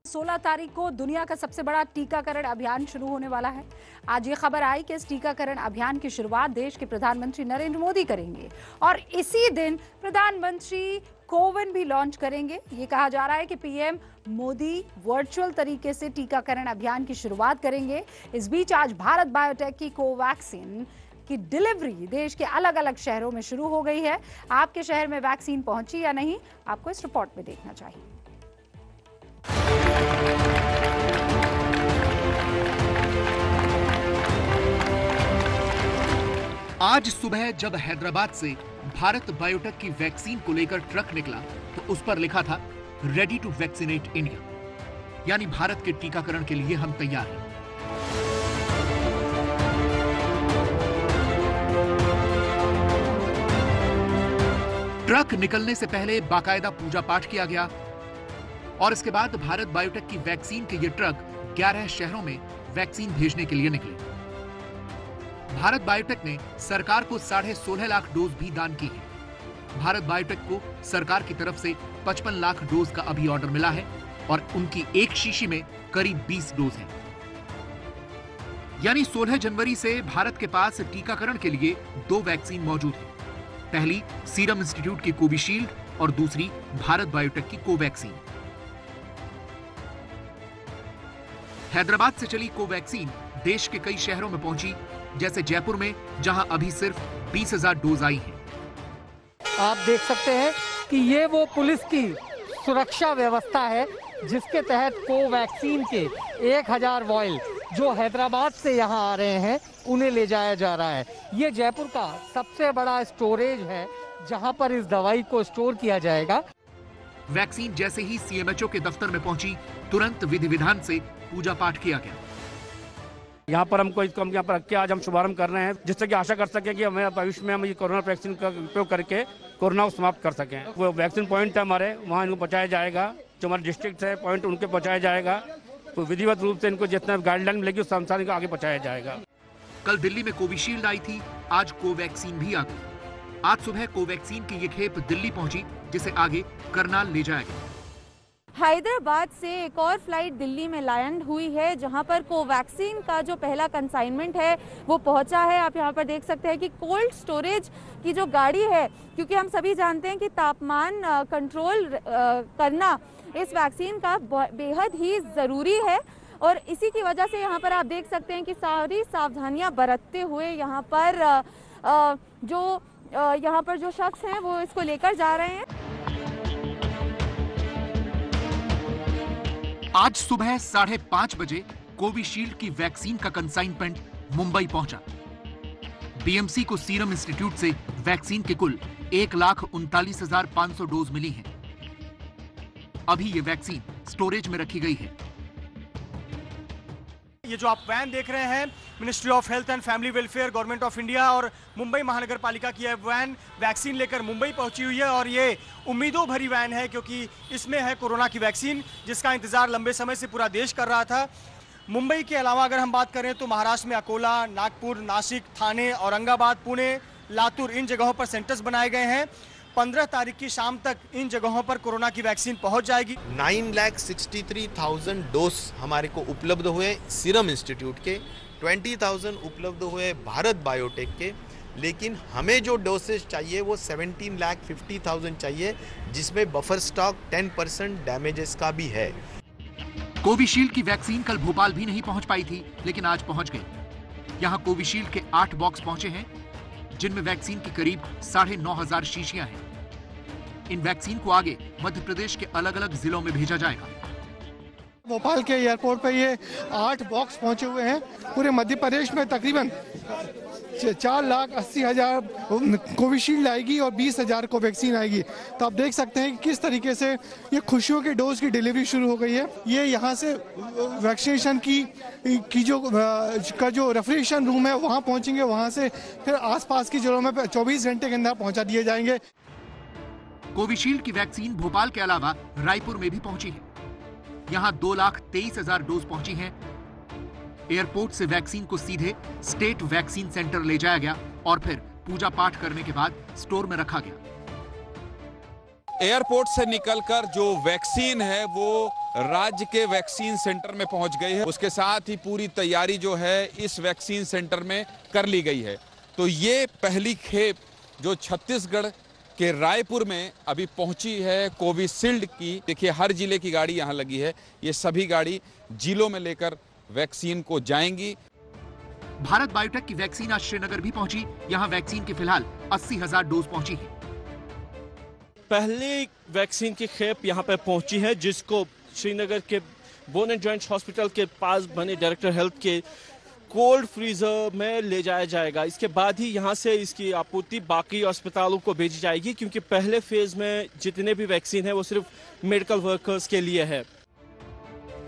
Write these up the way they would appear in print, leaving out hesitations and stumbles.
16 तारीख को दुनिया का सबसे बड़ा टीकाकरण अभियान शुरू होने वाला है। आज ये खबर आई कि इस टीकाकरण अभियान की शुरुआत देश के प्रधानमंत्री नरेंद्र मोदी करेंगे और इसी दिन प्रधानमंत्री कोविन भी लॉन्च करेंगे। ये कहा जा रहा है कि पीएम मोदी वर्चुअल तरीके से टीकाकरण अभियान की शुरुआत करेंगे। इस बीच आज भारत बायोटेक की कोवैक्सीन की डिलीवरी देश के अलग अलग शहरों में शुरू हो गई है। आपके शहर में वैक्सीन पहुंची या नहीं, आपको इस रिपोर्ट में देखना चाहिए। आज सुबह जब हैदराबाद से भारत बायोटेक की वैक्सीन को लेकर ट्रक निकला तो उस पर लिखा था रेडी टू वैक्सीनेट इंडिया, यानी भारत के टीकाकरण के लिए हम तैयार हैं। ट्रक निकलने से पहले बाकायदा पूजा पाठ किया गया और इसके बाद भारत बायोटेक की वैक्सीन के ये ट्रक 11 शहरों में वैक्सीन भेजने के लिए निकले। भारत बायोटेक ने सरकार को 16.5 लाख डोज भी दान की है। भारत बायोटेक को सरकार की तरफ से 55 लाख डोज का अभी ऑर्डर मिला है और उनकी एक शीशी में करीब 20 डोज हैं। यानी 16 जनवरी से भारत के पास टीकाकरण के लिए 2 वैक्सीन मौजूद है। पहली सीरम इंस्टीट्यूट की कोविशील्ड और दूसरी भारत बायोटेक की कोवैक्सीन। हैदराबाद से चली कोवैक्सीन देश के कई शहरों में पहुंची, जैसे जयपुर में, जहां अभी सिर्फ 20,000 डोज आई हैं। आप देख सकते हैं कि ये वो पुलिस की सुरक्षा व्यवस्था है जिसके तहत कोवैक्सीन के 1000 वॉयल जो हैदराबाद से यहां आ रहे हैं उन्हें ले जाया जा रहा है। ये जयपुर का सबसे बड़ा स्टोरेज है जहां पर इस दवाई को स्टोर किया जाएगा। वैक्सीन जैसे ही सीएमएचओ के दफ्तर में पहुंची, तुरंत विधि विधान से पूजा पाठ किया गया। यहाँ पर हमको इसको हम यहाँ पर रख के आज हम शुभारंभ कर रहे हैं, जिससे कि आशा कर सके कि हमें भविष्य में हम ये कोरोना वैक्सीन का उपयोग करके कोरोना को समाप्त कर सकें। वो वैक्सीन पॉइंट है हमारे, वहाँ इनको पहुँचाया जाएगा। जो हमारे डिस्ट्रिक्ट है पॉइंट उनके पहुँचाया जाएगा। तो विधिवत रूप से इनको जितना गाइडलाइन मिलेगी उस अनुसार इनको आगे पहुँचाया जाएगा। कल दिल्ली में कोविशील्ड आई थी, आज कोवैक्सीन भी आ गई। आज सुबह कोवैक्सीन की ये खेप दिल्ली पहुंची, जिसे आगे करनाल ले जाया गया। हैदराबाद से एक और फ्लाइट दिल्ली में लैंड हुई है, जहां पर कोवैक्सीन का जो पहला कंसाइनमेंट है वो पहुंचा है। आप यहां पर देख सकते हैं कि कोल्ड स्टोरेज की जो गाड़ी है, क्योंकि हम सभी जानते हैं कि तापमान कंट्रोल करना इस वैक्सीन का बेहद ही ज़रूरी है और इसी की वजह से यहाँ पर आप देख सकते हैं कि सारी सावधानियाँ बरतते हुए यहाँ पर जो शख्स हैं वो इसको लेकर जा रहे हैं। आज सुबह 5:30 बजे कोविशील्ड की वैक्सीन का कंसाइनमेंट मुंबई पहुंचा। बीएमसी को सीरम इंस्टीट्यूट से वैक्सीन के कुल 1,39,500 डोज मिली हैं। अभी ये वैक्सीन स्टोरेज में रखी गई है। ये जो आप वैन देख रहे हैं, ministry of health and family welfare, government of India और मुंबई महानगर पालिका की वैन वैक्सीन लेकर मुंबई पहुंची हुई है और ये उम्मीदों भरी वैन है क्योंकि इसमें है कोरोना की वैक्सीन जिसका इंतजार लंबे समय से पूरा देश कर रहा था। मुंबई के अलावा अगर हम बात करें तो महाराष्ट्र में अकोला, नागपुर, नासिक, थाने, औरंगाबाद, पुणे, लातूर, इन जगहों पर सेंटर्स बनाए गए हैं। 15 तारीख की शाम तक इन जगहों पर कोरोना की वैक्सीन पहुंच जाएगी। 9,63,000 डोज हमारे को उपलब्ध हुए सीरम इंस्टीट्यूट के, 20,000 उपलब्ध हुए भारत बायोटेक के, लेकिन हमें जो डोसेज चाहिए वो 17,50,000 चाहिए, जिसमें बफर स्टॉक 10% डैमेजेस का भी है। कोविशील्ड की वैक्सीन कल भोपाल भी नहीं पहुंच पाई थी, लेकिन आज पहुंच गई। यहां कोविशील्ड के 8 बॉक्स पहुंचे हैं, जिनमें वैक्सीन की करीब 9,500 शीशियां हैं। इन वैक्सीन को आगे मध्य प्रदेश के अलग अलग जिलों में भेजा जाएगा। भोपाल के एयरपोर्ट पर ये 8 बॉक्स पहुंचे हुए हैं। पूरे मध्य प्रदेश में तकरीबन 4,80,000 कोविशील्ड आएगी और 20,000 को वैक्सीन आएगी। तो आप देख सकते हैं कि किस तरीके से ये खुशियों के डोज की डिलीवरी शुरू हो गई है। ये यहाँ से वैक्सीनेशन की जो रेफ्रिजरेशन रूम है वहाँ पहुँचेंगे, वहाँ से फिर आसपास की जगहों में 24 घंटे के अंदर पहुँचा दिए जाएंगे। कोविशील्ड की वैक्सीन भोपाल के अलावा रायपुर में भी पहुंची है। यहां 2,23,000 डोज पहुंची हैं। एयरपोर्ट से वैक्सीन को सीधे स्टेट वैक्सीन सेंटर ले जाया गया और फिर पूजा पाठ करने के बाद स्टोर में रखा गया। एयरपोर्ट से निकलकर जो वैक्सीन है वो राज्य के वैक्सीन सेंटर में पहुंच गई है। उसके साथ ही पूरी तैयारी जो है इस वैक्सीन सेंटर में कर ली गई है। तो ये पहली खेप जो छत्तीसगढ़ के रायपुर में अभी पहुंची है कोविशील्ड की। देखिए हर जिले की गाड़ी यहाँ लगी है। ये सभी गाड़ी जिलों में लेकर वैक्सीन को जाएंगी। भारत बायोटेक की वैक्सीन आज श्रीनगर भी पहुंची। यहाँ वैक्सीन की फिलहाल 80,000 डोज पहुंची है। पहली वैक्सीन की खेप यहाँ पर पहुंची है, जिसको श्रीनगर के बोन एंड जॉइंट हॉस्पिटल के पास बने डायरेक्टर हेल्थ के कोल्ड फ्रीजर में ले जाया जाएगा। इसके बाद ही यहाँ से इसकी आपूर्ति बाकी अस्पतालों को भेजी जाएगी, क्योंकि पहले फेज में जितने भी वैक्सीन है वो सिर्फ मेडिकल वर्कर्स के लिए है।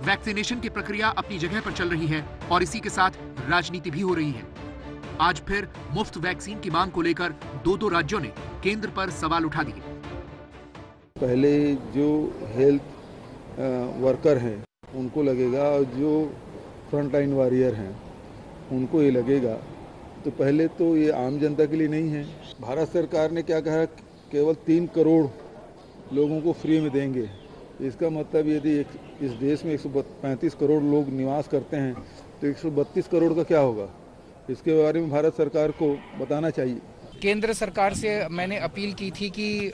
वैक्सीनेशन की प्रक्रिया अपनी जगह पर चल रही है और इसी के साथ राजनीति भी हो रही है। आज फिर मुफ्त वैक्सीन की मांग को लेकर दो राज्यों ने केंद्र पर सवाल उठा दिए। पहले जो हेल्थ वर्कर हैं उनको लगेगा और जो फ्रंटलाइन वॉरियर हैं उनको ये लगेगा। तो पहले तो ये आम जनता के लिए नहीं है। भारत सरकार ने क्या कहा, केवल 3 करोड़ लोगों को फ्री में देंगे। इसका मतलब यदि इस देश में 135 करोड़ लोग निवास करते हैं तो 132 करोड़ का क्या होगा, इसके बारे में भारत सरकार को बताना चाहिए। केंद्र सरकार से मैंने अपील की थी कि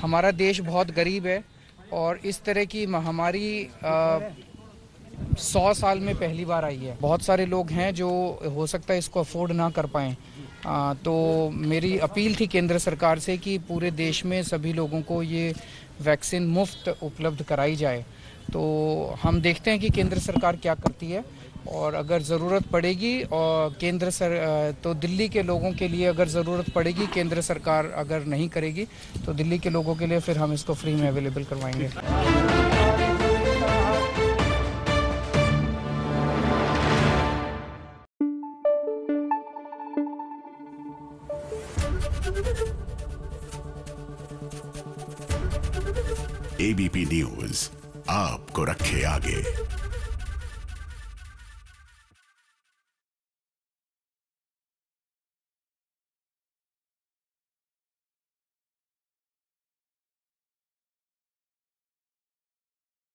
हमारा देश बहुत गरीब है और इस तरह की महामारी 100 साल में पहली बार आई है। बहुत सारे लोग हैं जो हो सकता है इसको अफोर्ड ना कर पाएं। तो मेरी अपील थी केंद्र सरकार से कि पूरे देश में सभी लोगों को ये वैक्सीन मुफ्त उपलब्ध कराई जाए। तो हम देखते हैं कि केंद्र सरकार क्या करती है और अगर ज़रूरत पड़ेगी और तो दिल्ली के लोगों के लिए अगर ज़रूरत पड़ेगी, केंद्र सरकार अगर नहीं करेगी तो दिल्ली के लोगों के लिए फिर हम इसको फ्री में अवेलेबल करवाएंगे। एबीपी न्यूज़ आपको रखे आगे।